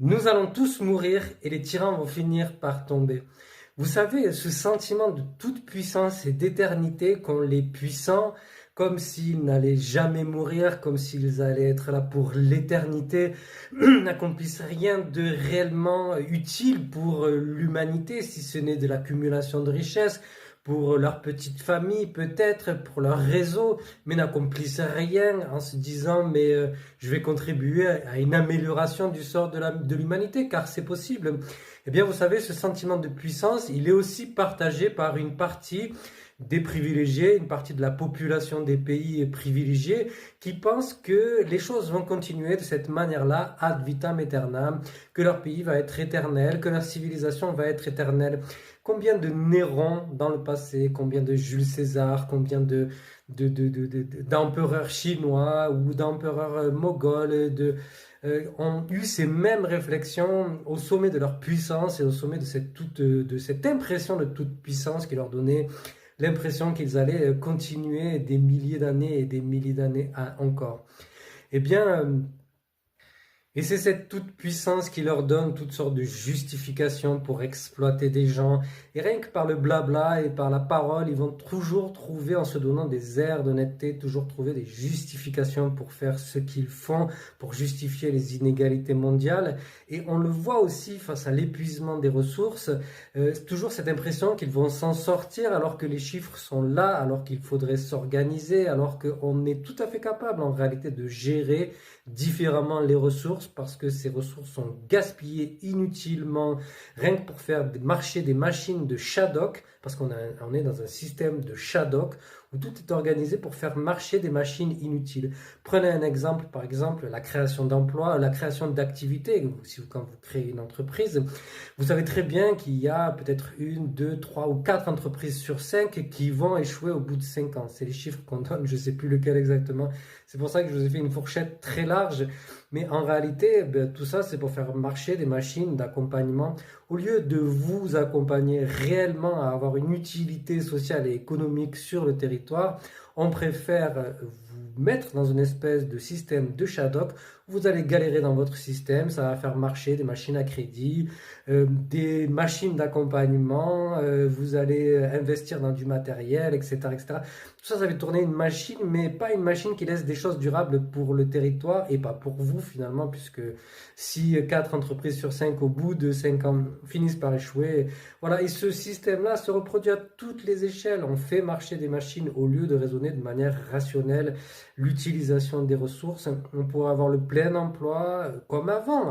Nous allons tous mourir et les tyrans vont finir par tomber. Vous savez, ce sentiment de toute puissance et d'éternité qu'ont les puissants, comme s'ils n'allaient jamais mourir, comme s'ils allaient être là pour l'éternité, n'accomplissent rien de réellement utile pour l'humanité, si ce n'est de l'accumulation de richesses, pour leur petite famille peut-être, pour leur réseau, mais n'accomplissent rien en se disant je vais contribuer à une amélioration du sort de l'humanité, car c'est possible. Eh bien, vous savez, ce sentiment de puissance, il est aussi partagé par une partie des privilégiés, une partie de la population des pays privilégiés qui pensent que les choses vont continuer de cette manière-là, ad vitam aeternam, que leur pays va être éternel, que leur civilisation va être éternelle. Combien de Néron dans le passé, combien de Jules César, combien d'empereurs chinois ou d'empereurs moghols ont eu ces mêmes réflexions au sommet de leur puissance et au sommet de cette impression de toute puissance qui leur donnait l'impression qu'ils allaient continuer des milliers d'années et des milliers d'années encore. Eh bien, et c'est cette toute-puissance qui leur donne toutes sortes de justifications pour exploiter des gens. Et rien que par le blabla et par la parole, ils vont toujours trouver, en se donnant des airs d'honnêteté, toujours trouver des justifications pour faire ce qu'ils font, pour justifier les inégalités mondiales. Et on le voit aussi face à l'épuisement des ressources, toujours cette impression qu'ils vont s'en sortir alors que les chiffres sont là, alors qu'il faudrait s'organiser, alors qu'on est tout à fait capable en réalité de gérer différemment les ressources parce que ces ressources sont gaspillées inutilement rien que pour faire marcher des machines de Shadok parce qu'on est dans un système de Shadok où tout est organisé pour faire marcher des machines inutiles. Prenez un exemple, par exemple, la création d'emplois, la création d'activités. Quand vous créez une entreprise, vous savez très bien qu'il y a peut-être 1, 2, 3 ou 4 entreprises sur 5 qui vont échouer au bout de 5 ans. C'est les chiffres qu'on donne, je ne sais plus lequel exactement. C'est pour ça que je vous ai fait une fourchette très large. Mais en réalité, tout ça, c'est pour faire marcher des machines d'accompagnement. Au lieu de vous accompagner réellement à avoir une utilité sociale et économique sur le territoire, on préfère vous mettre dans une espèce de système de Shadok. Vous allez galérer dans votre système, ça va faire marcher des machines à crédit, des machines d'accompagnement, vous allez investir dans du matériel, etc., etc. Tout ça, ça va tourner une machine, mais pas une machine qui laisse des choses durables pour le territoire et pas pour vous finalement, puisque si 4 entreprises sur 5 au bout de 5 ans finissent par échouer, voilà, et ce système-là se reproduit à toutes les échelles. On fait marcher des machines au lieu de raisonner de manière rationnelle l'utilisation des ressources. On pourrait avoir le plein emploi comme avant.